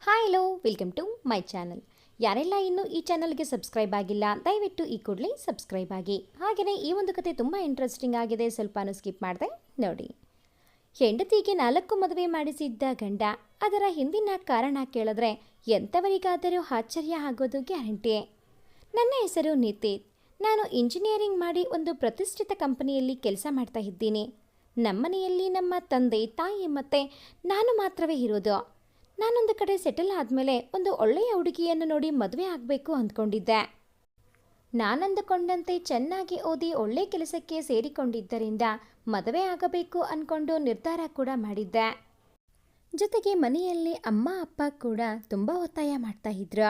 Hi hello welcome to my channel. ಯಾರೆಲ್ಲ ಇನ್ನೂ ಈ ಚಾನಲ್ಗೆ ಸಬ್ಸ್ಕ್ರೈಬ್ ಆಗಿಲ್ಲ ದಯವಿಟ್ಟು ಈ ಕೂಡಲೇ ಸಬ್ಸ್ಕ್ರೈಬ್ ಆಗಿ. ಹಾಗೆಯೇ ಈ ಒಂದು ಕತೆ ತುಂಬ ಇಂಟ್ರೆಸ್ಟಿಂಗ್ ಆಗಿದೆ, ಸ್ವಲ್ಪನೂ ಸ್ಕಿಪ್ ಮಾಡಿದೆ ನೋಡಿ. ಹೆಂಡತಿಗೆ 4 ಮದುವೆ ಮಾಡಿಸಿದ್ದ ಗಂಡ ಅದರ ಹಿಂದಿನ ಕಾರಣ ಕೇಳಿದ್ರೆ ಎಂಥವರಿಗಾದರೂ ಆಶ್ಚರ್ಯ ಆಗೋದು ಗ್ಯಾರಂಟಿ. ನನ್ನ ಹೆಸರು ನಿತಿನ್. ನಾನು ಇಂಜಿನಿಯರಿಂಗ್ ಮಾಡಿ ಒಂದು ಪ್ರತಿಷ್ಠಿತ ಕಂಪನಿಯಲ್ಲಿ ಕೆಲಸ ಮಾಡ್ತಾ ಇದ್ದೀನಿ. ನಮ್ಮನೆಯಲ್ಲಿ ನಮ್ಮ ತಂದೆ ತಾಯಿ ಮತ್ತು ನಾನು ಮಾತ್ರವೇ ಇರೋದು. ನಾನೊಂದು ಕಡೆ ಸೆಟಲ್ ಆದಮೇಲೆ ಒಂದು ಒಳ್ಳೆಯ ಹುಡುಗಿಯನ್ನು ನೋಡಿ ಮದುವೆ ಆಗಬೇಕು ಅಂದ್ಕೊಂಡಿದ್ದೆ. ನಾನಂದುಕೊಂಡಂತೆ ಚೆನ್ನಾಗಿ ಓದಿ ಒಳ್ಳೆ ಕೆಲಸಕ್ಕೆ ಸೇರಿಕೊಂಡಿದ್ದರಿಂದ ಮದುವೆ ಆಗಬೇಕು ಅಂದ್ಕೊಂಡು ನಿರ್ಧಾರ ಕೂಡ ಮಾಡಿದ್ದೆ. ಜೊತೆಗೆ ಮನೆಯಲ್ಲಿ ಅಮ್ಮ ಅಪ್ಪ ಕೂಡ ತುಂಬ ಒತ್ತಾಯ ಮಾಡ್ತಾ ಇದ್ರು.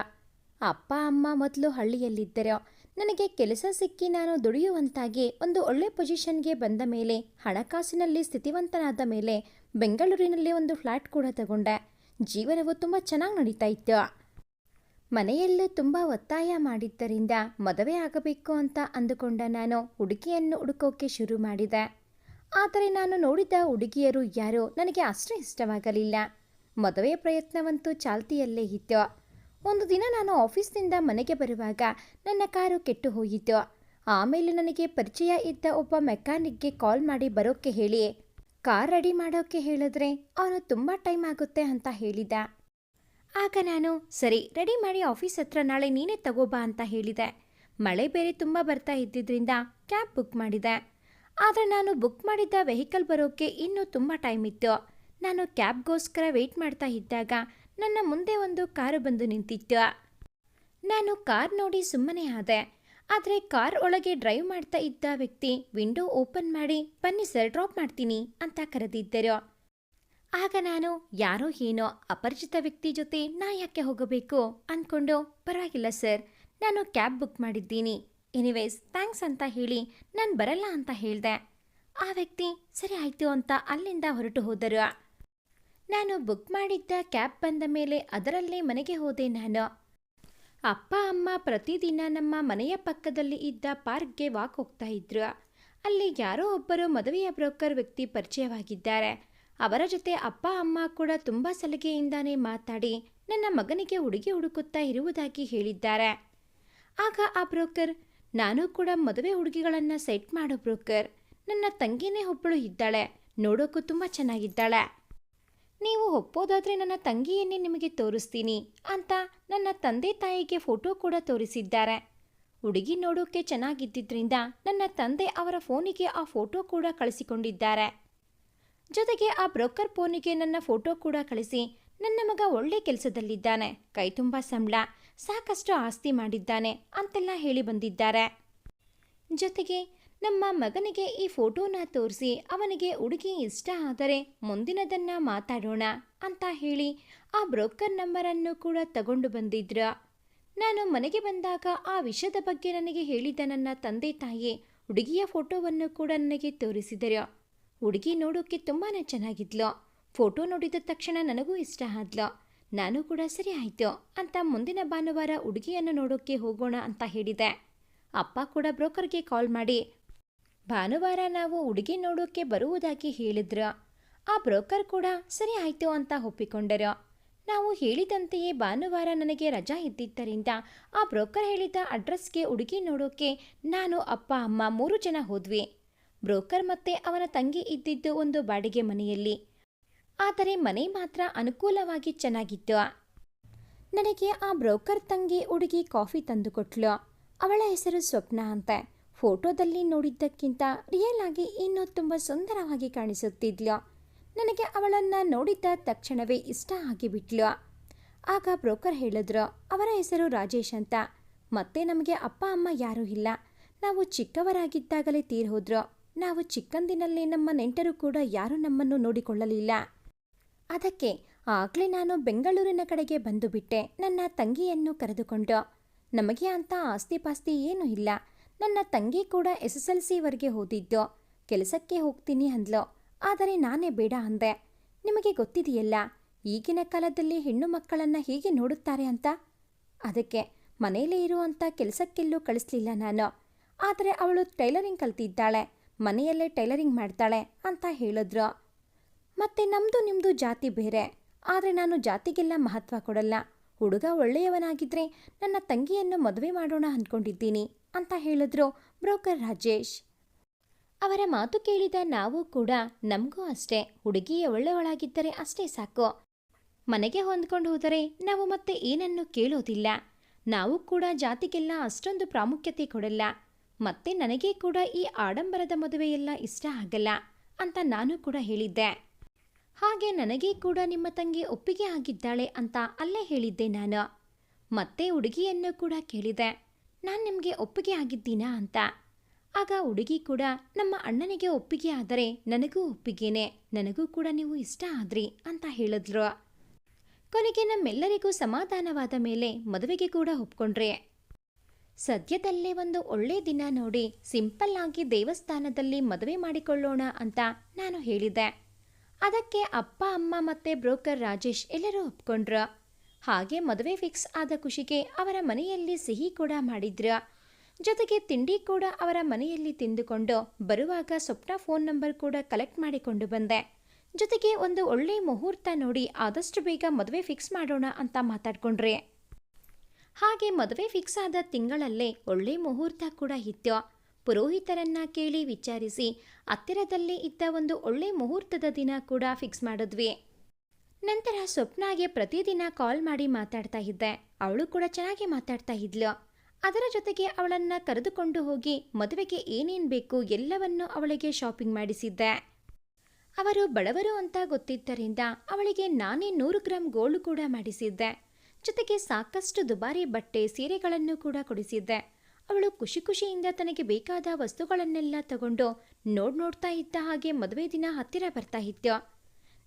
ಅಪ್ಪ ಅಮ್ಮ ಮೊದಲು ಹಳ್ಳಿಯಲ್ಲಿದ್ದರು. ನನಗೆ ಕೆಲಸ ಸಿಕ್ಕಿ ನಾನು ದುಡಿಯುವಂತಾಗಿ ಒಂದು ಒಳ್ಳೆ ಪೊಸಿಷನ್ಗೆ ಬಂದ ಮೇಲೆ, ಹಣಕಾಸಿನಲ್ಲಿ ಸ್ಥಿತಿವಂತನಾದ ಮೇಲೆ ಬೆಂಗಳೂರಿನಲ್ಲಿ ಒಂದು ಫ್ಲ್ಯಾಟ್ ಕೂಡ ತಗೊಂಡೆ. ಜೀವನವು ತುಂಬ ಚೆನ್ನಾಗಿ ನಡೀತಾ ಇತ್ತು. ಮನೆಯಲ್ಲೂ ತುಂಬ ಒತ್ತಾಯ ಮಾಡಿದ್ದರಿಂದ ಮದುವೆ ಆಗಬೇಕು ಅಂತ ಅಂದುಕೊಂಡ ನಾನು ಹುಡುಗಿಯನ್ನು ಹುಡುಕೋಕೆ ಶುರು ಮಾಡಿದೆ. ಆದರೆ ನಾನು ನೋಡಿದ ಹುಡುಗಿಯರು ಯಾರೂ ನನಗೆ ಅಷ್ಟು ಇಷ್ಟವಾಗಲಿಲ್ಲ. ಮದುವೆ ಪ್ರಯತ್ನವಂತೂ ಚಾಲ್ತಿಯಲ್ಲೇ ಇತ್ತು. ಒಂದು ದಿನ ನಾನು ಆಫೀಸ್ನಿಂದ ಮನೆಗೆ ಬರುವಾಗ ನನ್ನ ಕಾರು ಕೆಟ್ಟು ಹೋಯಿತು. ಆಮೇಲೆ ನನಗೆ ಪರಿಚಯ ಇದ್ದ ಒಬ್ಬ ಮೆಕ್ಯಾನಿಕ್ಗೆ ಕಾಲ್ ಮಾಡಿ ಬರೋಕ್ಕೆ ಹೇಳಿ ಕಾರ್ ರೆಡಿ ಮಾಡೋಕ್ಕೆ ಹೇಳಿದ್ರೆ ಅವನು ತುಂಬ ಟೈಮ್ ಆಗುತ್ತೆ ಅಂತ ಹೇಳಿದ. ಆಗ ನಾನು ಸರಿ ರೆಡಿ ಮಾಡಿ ಆಫೀಸ್ ಹತ್ರ ನಾಳೆ ನೀನೇ ತಗೋಬಾ ಅಂತ ಹೇಳಿದೆ. ಮಳೆ ಬೇರೆ ತುಂಬ ಬರ್ತಾ ಇದ್ದಿದ್ದರಿಂದ ಕ್ಯಾಬ್ ಬುಕ್ ಮಾಡಿದೆ. ಆದರೆ ನಾನು ಬುಕ್ ಮಾಡಿದ್ದ ವೆಹಿಕಲ್ ಬರೋಕ್ಕೆ ಇನ್ನೂ ತುಂಬ ಟೈಮ್ ಇತ್ತು. ನಾನು ಕ್ಯಾಬ್ಗೋಸ್ಕರ ವೆಯ್ಟ್ ಮಾಡ್ತಾ ಇದ್ದಾಗ ನನ್ನ ಮುಂದೆ ಒಂದು ಕಾರು ಬಂದು ನಿಂತಿತ್ತು. ನಾನು ಕಾರ್ ನೋಡಿ ಸುಮ್ಮನೆ ಆದೆ. ಆದರೆ ಕಾರ್ ಒಳಗೆ ಡ್ರೈವ್ ಮಾಡ್ತಾ ಇದ್ದ ವ್ಯಕ್ತಿ ವಿಂಡೋ ಓಪನ್ ಮಾಡಿ ಬನ್ನಿ ಸರ್ ಡ್ರಾಪ್ ಮಾಡ್ತೀನಿ ಅಂತ ಕರೆದಿದ್ದರು. ಆಗ ನಾನು ಯಾರೋ ಏನೋ ಅಪರಿಚಿತ ವ್ಯಕ್ತಿ ಜೊತೆ ನಾ ಯಾಕೆ ಹೋಗಬೇಕು ಅಂದ್ಕೊಂಡು ಪರವಾಗಿಲ್ಲ ಸರ್, ನಾನು ಕ್ಯಾಬ್ ಬುಕ್ ಮಾಡಿದ್ದೀನಿ, ಎನಿವೇಸ್ ಥ್ಯಾಂಕ್ಸ್ ಅಂತ ಹೇಳಿ ನಾನು ಬರಲ್ಲ ಅಂತ ಹೇಳಿದೆ. ಆ ವ್ಯಕ್ತಿ ಸರಿ ಆಯಿತು ಅಂತ ಅಲ್ಲಿಂದ ಹೊರಟು ಹೋದರು. ನಾನು ಬುಕ್ ಮಾಡಿದ್ದ ಕ್ಯಾಬ್ ಬಂದ ಮೇಲೆ ಅದರಲ್ಲೇ ಮನೆಗೆ ಹೋದೆ. ನಾನು ಅಪ್ಪ ಅಮ್ಮ ಪ್ರತಿದಿನ ನಮ್ಮ ಮನೆಯ ಪಕ್ಕದಲ್ಲಿ ಇದ್ದ ಪಾರ್ಕ್ಗೆ ವಾಕ್ ಹೋಗ್ತಾ ಇದ್ರು. ಅಲ್ಲಿ ಯಾರೋ ಒಬ್ಬರು ಮದುವೆಯ ಬ್ರೋಕರ್ ವ್ಯಕ್ತಿ ಪರಿಚಯವಾಗಿದ್ದಾರೆ. ಅವರ ಜೊತೆ ಅಪ್ಪ ಅಮ್ಮ ಕೂಡ ತುಂಬ ಸಲಿಗೆಯಿಂದಾನೇ ಮಾತಾಡಿ ನನ್ನ ಮಗನಿಗೆ ಹುಡುಗಿ ಹುಡುಕುತ್ತಾ ಇರುವುದಾಗಿ ಹೇಳಿದ್ದಾರೆ. ಆಗ ಆ ಬ್ರೋಕರ್, ನಾನು ಕೂಡ ಮದುವೆ ಹುಡುಗಿಗಳನ್ನು ಸೆಟ್ ಮಾಡೋ ಬ್ರೋಕರ್, ನನ್ನ ತಂಗಿನೇ ಒಬ್ಬಳು ಇದ್ದಾಳೆ, ನೋಡೋಕ್ಕೂ ತುಂಬ ಚೆನ್ನಾಗಿದ್ದಾಳೆ, ನೀವು ಒಪ್ಪೋದಾದರೆ ನನ್ನ ತಂಗಿಯನ್ನೇ ನಿಮಗೆ ತೋರಿಸ್ತೀನಿ ಅಂತ ನನ್ನ ತಂದೆ ತಾಯಿಗೆ ಫೋಟೋ ಕೂಡ ತೋರಿಸಿದ್ದಾರೆ. ಹುಡುಗಿ ನೋಡೋಕ್ಕೆ ಚೆನ್ನಾಗಿದ್ದರಿಂದ ನನ್ನ ತಂದೆ ಅವರ ಫೋನಿಗೆ ಆ ಫೋಟೋ ಕೂಡ ಕಳಿಸಿಕೊಂಡಿದ್ದಾರೆ. ಜೊತೆಗೆ ಆ ಬ್ರೋಕರ್ ಫೋನಿಗೆ ನನ್ನ ಫೋಟೋ ಕೂಡ ಕಳಿಸಿ ನನ್ನ ಮಗ ಒಳ್ಳೆ ಕೆಲಸದಲ್ಲಿದ್ದಾನೆ, ಕೈ ತುಂಬ ಸಂಬಳ, ಸಾಕಷ್ಟು ಆಸ್ತಿ ಮಾಡಿದ್ದಾನೆ ಅಂತೆಲ್ಲ ಹೇಳಿ ಬಂದಿದ್ದಾರೆ. ಜೊತೆಗೆ ನಮ್ಮ ಮಗನಿಗೆ ಈ ಫೋಟೋನ ತೋರಿಸಿ ಅವನಿಗೆ ಹುಡುಗಿ ಇಷ್ಟ ಆದರೆ ಮುಂದಿನದನ್ನು ಮಾತಾಡೋಣ ಅಂತ ಹೇಳಿ ಆ ಬ್ರೋಕರ್ ನಂಬರನ್ನು ಕೂಡ ತಗೊಂಡು ಬಂದಿದ್ರು. ನಾನು ಮನೆಗೆ ಬಂದಾಗ ಆ ವಿಷಯದ ಬಗ್ಗೆ ನನಗೆ ಹೇಳಿದ ನನ್ನ ತಂದೆ ತಾಯಿ ಹುಡುಗಿಯ ಫೋಟೋವನ್ನು ಕೂಡ ನನಗೆ ತೋರಿಸಿದರು. ಹುಡುಗಿ ನೋಡೋಕ್ಕೆ ತುಂಬಾ ಚೆನ್ನಾಗಿದ್ಲು. ಫೋಟೋ ನೋಡಿದ ತಕ್ಷಣ ನನಗೂ ಇಷ್ಟ ಆದ್ಲು. ನಾನು ಕೂಡ ಸರಿ ಆಯಿತು ಅಂತ ಮುಂದಿನ ಭಾನುವಾರ ಹುಡುಗಿಯನ್ನು ನೋಡೋಕ್ಕೆ ಹೋಗೋಣ ಅಂತ ಹೇಳಿದೆ. ಅಪ್ಪ ಕೂಡ ಬ್ರೋಕರ್ಗೆ ಕಾಲ್ ಮಾಡಿ ಭಾನುವಾರ ನಾವು ಹುಡುಗಿ ನೋಡೋಕ್ಕೆ ಬರುವುದಾಗಿ ಹೇಳಿದ್ರು. ಆ ಬ್ರೋಕರ್ ಕೂಡ ಸರಿ ಆಯಿತು ಅಂತ ಒಪ್ಪಿಕೊಂಡರು. ನಾವು ಹೇಳಿದಂತೆಯೇ ಭಾನುವಾರ ನನಗೆ ರಜಾ ಇದ್ದಿದ್ದರಿಂದ ಆ ಬ್ರೋಕರ್ ಹೇಳಿದ ಅಡ್ರೆಸ್ಗೆ ಹುಡುಗಿ ನೋಡೋಕ್ಕೆ ನಾನು ಅಪ್ಪ ಅಮ್ಮ 3 ಜನ ಹೋದ್ವಿ. ಬ್ರೋಕರ್ ಮತ್ತೆ ಅವನ ತಂಗಿ ಇದ್ದಿದ್ದು ಒಂದು ಬಾಡಿಗೆ ಮನೆಯಲ್ಲಿ. ಆದರೆ ಮನೆ ಮಾತ್ರ ಅನುಕೂಲವಾಗಿ ಚೆನ್ನಾಗಿತ್ತು. ನನಗೆ ಆ ಬ್ರೋಕರ್ ತಂಗಿ ಹುಡುಗಿ ಕಾಫಿ ತಂದು ಕೊಟ್ಲು. ಅವಳ ಹೆಸರು ಸ್ವಪ್ನ ಅಂತ. ಫೋಟೋದಲ್ಲಿ ನೋಡಿದ್ದಕ್ಕಿಂತ ರಿಯಲ್ ಆಗಿ ಇನ್ನೂ ತುಂಬ ಸುಂದರವಾಗಿ ಕಾಣಿಸುತ್ತಿದ್ಲು. ನನಗೆ ಅವಳನ್ನು ನೋಡಿದ್ದ ತಕ್ಷಣವೇ ಇಷ್ಟ ಆಗಿಬಿಟ್ಲು. ಆಗ ಬ್ರೋಕರ್ ಹೇಳಿದ್ರು ಅವರ ಹೆಸರು ರಾಜೇಶ್ ಅಂತ. ಮತ್ತೆ ನಮಗೆ ಅಪ್ಪ ಅಮ್ಮ ಯಾರೂ ಇಲ್ಲ, ನಾವು ಚಿಕ್ಕವರಾಗಿದ್ದಾಗಲೇ ತೀರ್ಹೋದ್ರು. ನಾವು ಚಿಕ್ಕಂದಿನಲ್ಲಿ ನಮ್ಮ ನೆಂಟರು ಕೂಡ ಯಾರೂ ನಮ್ಮನ್ನು ನೋಡಿಕೊಳ್ಳಲಿಲ್ಲ. ಅದಕ್ಕೆ ಆಗಲೇ ನಾನು ಬೆಂಗಳೂರಿನ ಕಡೆಗೆ ಬಂದು ಬಿಟ್ಟೆ ನನ್ನ ತಂಗಿಯನ್ನು ಕರೆದುಕೊಂಡು. ನಮಗೆ ಅಂತ ಆಸ್ತಿ ಪಾಸ್ತಿ ಏನೂ ಇಲ್ಲ. ನನ್ನ ತಂಗಿ ಕೂಡ SSLCವರೆಗೆ ಓದಿದ್ದು. ಕೆಲಸಕ್ಕೆ ಹೋಗ್ತೀನಿ ಅಂದ್ಲು. ಆದರೆ ನಾನೇ ಬೇಡ ಅಂದೆ. ನಿಮಗೆ ಗೊತ್ತಿದೆಯಲ್ಲ ಈಗಿನ ಕಾಲದಲ್ಲಿ ಹೆಣ್ಣು ಮಕ್ಕಳನ್ನು ಹೇಗೆ ನೋಡುತ್ತಾರೆ ಅಂತ. ಅದಕ್ಕೆ ಮನೆಯಲ್ಲೇ ಇರುವಂಥ ಕೆಲಸಕ್ಕೆಲ್ಲೂ ಕಳಿಸ್ಲಿಲ್ಲ ನಾನು. ಆದರೆ ಅವಳು ಟೈಲರಿಂಗ್ ಕಲ್ತಿದ್ದಾಳೆ, ಮನೆಯಲ್ಲೇ ಟೈಲರಿಂಗ್ ಮಾಡ್ತಾಳೆ ಅಂತ ಹೇಳಿದ್ರು. ಮತ್ತು ನಮ್ಮದು ನಿಮ್ಮದು ಜಾತಿ ಬೇರೆ. ಆದರೆ ನಾನು ಜಾತಿಗೆಲ್ಲ ಮಹತ್ವ ಕೊಡಲ್ಲ. ಹುಡುಗ ಒಳ್ಳೆಯವನಾಗಿದ್ರೆ ನನ್ನ ತಂಗಿಯನ್ನು ಮದುವೆ ಮಾಡೋಣ ಅಂದ್ಕೊಂಡಿದ್ದೀನಿ ಅಂತ ಹೇಳಿದ್ರು ಬ್ರೋಕರ್ ರಾಜೇಶ್. ಅವರ ಮಾತು ಕೇಳಿದ ನಾವು ಕೂಡ ನಮಗೂ ಅಷ್ಟೇ, ಹುಡುಗಿಯ ಒಳ್ಳೆಯವಳಾಗಿದ್ದರೆ ಅಷ್ಟೇ ಸಾಕು, ಮನೆಗೆ ಹೊಂದ್ಕೊಂಡು ಹೋದರೆ ನಾವು ಮತ್ತೆ ಏನನ್ನು ಕೇಳೋದಿಲ್ಲ, ನಾವು ಕೂಡ ಜಾತಿಗೆಲ್ಲ ಅಷ್ಟೊಂದು ಪ್ರಾಮುಖ್ಯತೆ ಕೊಡಲ್ಲ, ಮತ್ತೆ ನನಗೆ ಕೂಡ ಈ ಆಡಂಬರದ ಮದುವೆಯೆಲ್ಲ ಇಷ್ಟ ಆಗಲ್ಲ ಅಂತ ನಾನು ಕೂಡ ಹೇಳಿದ್ದೆ. ಹಾಗೆ ನನಗೆ ಕೂಡ ನಿಮ್ಮ ತಂಗಿ ಒಪ್ಪಿಗೆ ಆಗಿದ್ದಾಳೆ ಅಂತ ಅಲ್ಲೇ ಹೇಳಿದ್ದೆ ನಾನು. ಮತ್ತೆ ಹುಡುಗಿಯನ್ನು ಕೂಡ ಕೇಳಿದೆ, ನಾನು ನಿಮಗೆ ಒಪ್ಪಿಗೆ ಆಗಿದ್ದೀನಾ ಅಂತ. ಆಗ ಹುಡುಗಿ ಕೂಡ ನಮ್ಮ ಅಣ್ಣನಿಗೆ ಒಪ್ಪಿಗೆ ಆದರೆ ನನಗೂ ಒಪ್ಪಿಗೆನೆ, ನನಗೂ ಕೂಡ ನೀವು ಇಷ್ಟ ಆದ್ರಿ ಅಂತ ಹೇಳಿದ್ರು. ಕೊನೆಗೆ ನಮ್ಮೆಲ್ಲರಿಗೂ ಸಮಾಧಾನವಾದ ಮೇಲೆ ಮದುವೆಗೆ ಕೂಡ ಒಪ್ಕೊಂಡ್ರೆ. ಸದ್ಯದಲ್ಲೇ ಒಂದು ಒಳ್ಳೆ ದಿನ ನೋಡಿ ಸಿಂಪಲ್ ಆಗಿ ದೇವಸ್ಥಾನದಲ್ಲಿ ಮದುವೆ ಮಾಡಿಕೊಳ್ಳೋಣ ಅಂತ ನಾನು ಹೇಳಿದೆ. ಅದಕ್ಕೆ ಅಪ್ಪ ಅಮ್ಮ ಮತ್ತೆ ಬ್ರೋಕರ್ ರಾಜೇಶ್ ಎಲ್ಲರೂ ಒಪ್ಕೊಂಡ್ರು. ಹಾಗೆ ಮದುವೆ ಫಿಕ್ಸ್ ಆದ ಖುಷಿಗೆ ಅವರ ಮನೆಯಲ್ಲಿ ಸಿಹಿ ಕೂಡ ಮಾಡಿದ್ರು. ಜೊತೆಗೆ ತಿಂಡಿ ಕೂಡ ಅವರ ಮನೆಯಲ್ಲಿ ತಿಂದುಕೊಂಡು ಬರುವಾಗ ಸ್ವಪ್ನ ಫೋನ್ ನಂಬರ್ ಕೂಡ ಕಲೆಕ್ಟ್ ಮಾಡಿಕೊಂಡು ಬಂದೆ. ಜೊತೆಗೆ ಒಂದು ಒಳ್ಳೆ ಮುಹೂರ್ತ ನೋಡಿ ಆದಷ್ಟು ಬೇಗ ಮದುವೆ ಫಿಕ್ಸ್ ಮಾಡೋಣ ಅಂತ ಮಾತಾಡ್ಕೊಂಡ್ರೆ. ಹಾಗೆ ಮದುವೆ ಫಿಕ್ಸ್ ಆದ ತಿಂಗಳಲ್ಲೇ ಒಳ್ಳೆ ಮುಹೂರ್ತ ಕೂಡ ಇತ್ತು. ಪುರೋಹಿತರನ್ನ ಕೇಳಿ ವಿಚಾರಿಸಿ ಹತ್ತಿರದಲ್ಲೇ ಇದ್ದ ಒಂದು ಒಳ್ಳೆ ಮುಹೂರ್ತದ ದಿನ ಕೂಡ ಫಿಕ್ಸ್ ಮಾಡಿದ್ವಿ. ನಂತರ ಸ್ವಪ್ನಾಗೆ ಪ್ರತಿದಿನ ಕಾಲ್ ಮಾಡಿ ಮಾತಾಡ್ತಾ ಇದ್ದೆ. ಅವಳು ಕೂಡ ಚೆನ್ನಾಗಿ ಮಾತಾಡ್ತಾ ಇದ್ಲು. ಅದರ ಜೊತೆಗೆ ಅವಳನ್ನ ಕರೆದುಕೊಂಡು ಹೋಗಿ ಮದುವೆಗೆ ಏನೇನು ಬೇಕು ಎಲ್ಲವನ್ನೂ ಅವಳಿಗೆ ಶಾಪಿಂಗ್ ಮಾಡಿಸಿದ್ದೆ. ಅವರು ಬಡವರು ಅಂತ ಗೊತ್ತಿದ್ದರಿಂದ ಅವಳಿಗೆ ನಾನೇ 100 ಗ್ರಾಂ ಗೋಲ್ಡ್ ಕೂಡ ಮಾಡಿಸಿದ್ದೆ. ಜೊತೆಗೆ ಸಾಕಷ್ಟು ದುಬಾರಿ ಬಟ್ಟೆ ಸೀರೆಗಳನ್ನು ಕೂಡ ಕೊಡಿಸಿದ್ದೆ. ಅವಳು ಖುಷಿ ಖುಷಿಯಿಂದ ತನಗೆ ಬೇಕಾದ ವಸ್ತುಗಳನ್ನೆಲ್ಲ ತಗೊಂಡು ನೋಡ್ತಾ ಇದ್ದ ಹಾಗೆ ಮದುವೆ ದಿನ ಹತ್ತಿರ ಬರ್ತಾ ಇತ್ತು.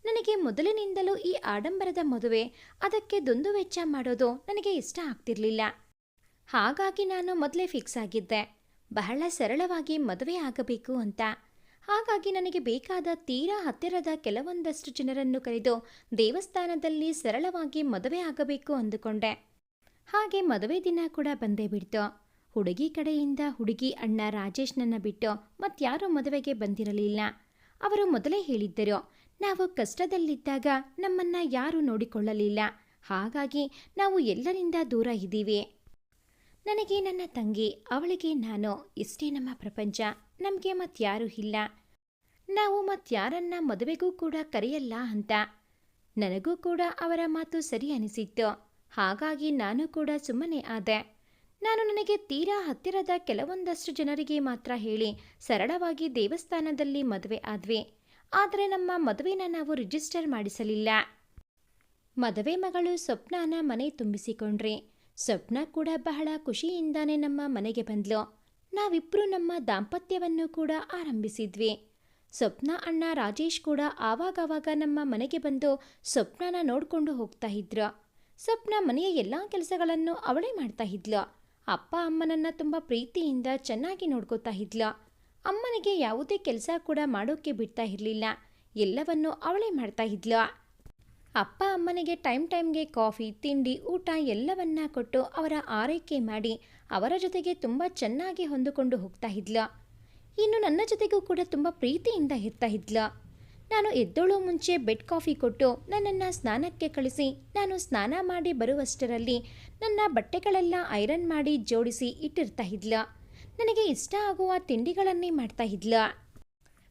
ನನಗೆ ಮೊದಲಿನಿಂದಲೂ ಈ ಆಡಂಬರದ ಮದುವೆ, ಅದಕ್ಕೆ ದುಂದು ವೆಚ್ಚ ಮಾಡೋದು ನನಗೆ ಇಷ್ಟ ಆಗ್ತಿರ್ಲಿಲ್ಲ. ಹಾಗಾಗಿ ನಾನು ಮೊದಲೇ ಫಿಕ್ಸ್ ಆಗಿದ್ದೆ, ಬಹಳ ಸರಳವಾಗಿ ಮದುವೆ ಆಗಬೇಕು ಅಂತ. ಹಾಗಾಗಿ ನನಗೆ ಬೇಕಾದ ತೀರಾ ಹತ್ತಿರದ ಕೆಲವೊಂದಷ್ಟು ಜನರನ್ನು ಕರೆದು ದೇವಸ್ಥಾನದಲ್ಲಿ ಸರಳವಾಗಿ ಮದುವೆ ಆಗಬೇಕು ಅಂದುಕೊಂಡೆ. ಹಾಗೆ ಮದುವೆ ದಿನ ಕೂಡ ಬಂದೇ ಬಿಡ್ತು. ಹುಡುಗಿ ಕಡೆಯಿಂದ ಹುಡುಗಿ ಅಣ್ಣ ರಾಜೇಶ್ನನ್ನ ಬಿಟ್ಟು ಮತ್ಯಾರೂ ಮದುವೆಗೆ ಬಂದಿರಲಿಲ್ಲ. ಅವರು ಮೊದಲೇ ಹೇಳಿದ್ದರು, ನಾವು ಕಷ್ಟದಲ್ಲಿದ್ದಾಗ ನಮ್ಮನ್ನ ಯಾರೂ ನೋಡಿಕೊಳ್ಳಲಿಲ್ಲ, ಹಾಗಾಗಿ ನಾವು ಎಲ್ಲರಿಂದ ದೂರ ಇದ್ದೀವಿ. ನನಗೆ ನನ್ನ ತಂಗಿ, ಅವಳಿಗೆ ನಾನು, ಇಷ್ಟೇ ನಮ್ಮ ಪ್ರಪಂಚ, ನಮಗೆ ಮತ್ಯಾರೂ ಇಲ್ಲ, ನಾವು ಮತ್ಯಾರನ್ನ ಮದುವೆಗೂ ಕೂಡ ಕರೆಯಲ್ಲ ಅಂತ. ನನಗೂ ಕೂಡ ಅವರ ಮಾತು ಸರಿ ಅನಿಸಿತ್ತು. ಹಾಗಾಗಿ ನಾನು ಕೂಡ ಸುಮ್ಮನೆ ಆದೆ. ನಾನು ನನಗೆ ತೀರಾ ಹತ್ತಿರದ ಕೆಲವೊಂದಷ್ಟು ಜನರಿಗೆ ಮಾತ್ರ ಹೇಳಿ ಸರಳವಾಗಿ ದೇವಸ್ಥಾನದಲ್ಲಿ ಮದುವೆ ಆದ್ವಿ. ಆದರೆ ನಮ್ಮ ಮದುವೆನ ನಾವು ರಿಜಿಸ್ಟರ್ ಮಾಡಿಸಲಿಲ್ಲ. ಮದುವೆ ಮಗಳು ಸ್ವಪ್ನಾನ ಮನೆ ತುಂಬಿಸಿಕೊಂಡ್ರಿ. ಸ್ವಪ್ನ ಕೂಡ ಬಹಳ ಖುಷಿಯಿಂದಾನೇ ನಮ್ಮ ಮನೆಗೆ ಬಂದ್ಲು. ನಾವಿಬ್ರು ನಮ್ಮ ದಾಂಪತ್ಯವನ್ನು ಕೂಡ ಆರಂಭಿಸಿದ್ವಿ. ಸ್ವಪ್ನ ಅಣ್ಣ ರಾಜೇಶ್ ಕೂಡ ಆವಾಗವಾಗ ನಮ್ಮ ಮನೆಗೆ ಬಂದು ಸ್ವಪ್ನನ ನೋಡ್ಕೊಂಡು ಹೋಗ್ತಾ ಇದ್ರು. ಸ್ವಪ್ನ ಮನೆಯ ಎಲ್ಲ ಕೆಲಸಗಳನ್ನು ಅವಳೇ ಮಾಡ್ತಾ ಇದ್ಲು. ಅಪ್ಪ ಅಮ್ಮನನ್ನ ತುಂಬ ಪ್ರೀತಿಯಿಂದ ಚೆನ್ನಾಗಿ ನೋಡ್ಕೋತಾ ಇದ್ಲು. ಅಮ್ಮನಿಗೆ ಯಾವುದೇ ಕೆಲಸ ಕೂಡ ಮಾಡೋಕ್ಕೆ ಬಿಡ್ತಾ ಇರಲಿಲ್ಲ, ಎಲ್ಲವನ್ನೂ ಅವಳೇ ಮಾಡ್ತಾ ಇದ್ಲು. ಅಪ್ಪ ಅಮ್ಮನಿಗೆ ಟೈಮ್ಗೆ ಕಾಫಿ, ತಿಂಡಿ, ಊಟ ಎಲ್ಲವನ್ನ ಕೊಟ್ಟು ಅವರ ಆರೈಕೆ ಮಾಡಿ ಅವರ ಜೊತೆಗೆ ತುಂಬ ಚೆನ್ನಾಗಿ ಹೊಂದಿಕೊಂಡು ಹೋಗ್ತಾ ಇದ್ಲು. ಇನ್ನು ನನ್ನ ಜೊತೆಗೂ ಕೂಡ ತುಂಬ ಪ್ರೀತಿಯಿಂದ ಇರ್ತಾ ಇದ್ಲು. ನಾನು ಎದ್ದೋಳೋ ಮುಂಚೆ ಬೆಡ್ ಕಾಫಿ ಕೊಟ್ಟು ನನ್ನನ್ನು ಸ್ನಾನಕ್ಕೆ ಕಳಿಸಿ ನಾನು ಸ್ನಾನ ಮಾಡಿ ಬರುವಷ್ಟರಲ್ಲಿ ನನ್ನ ಬಟ್ಟೆಗಳೆಲ್ಲ ಐರನ್ ಮಾಡಿ ಜೋಡಿಸಿ ಇಟ್ಟಿರ್ತಾ ಇದ್ಲು. ನನಗೆ ಇಷ್ಟ ಆಗುವ ತಿಂಡಿಗಳನ್ನೇ ಮಾಡ್ತಾ ಇದ್ಲು.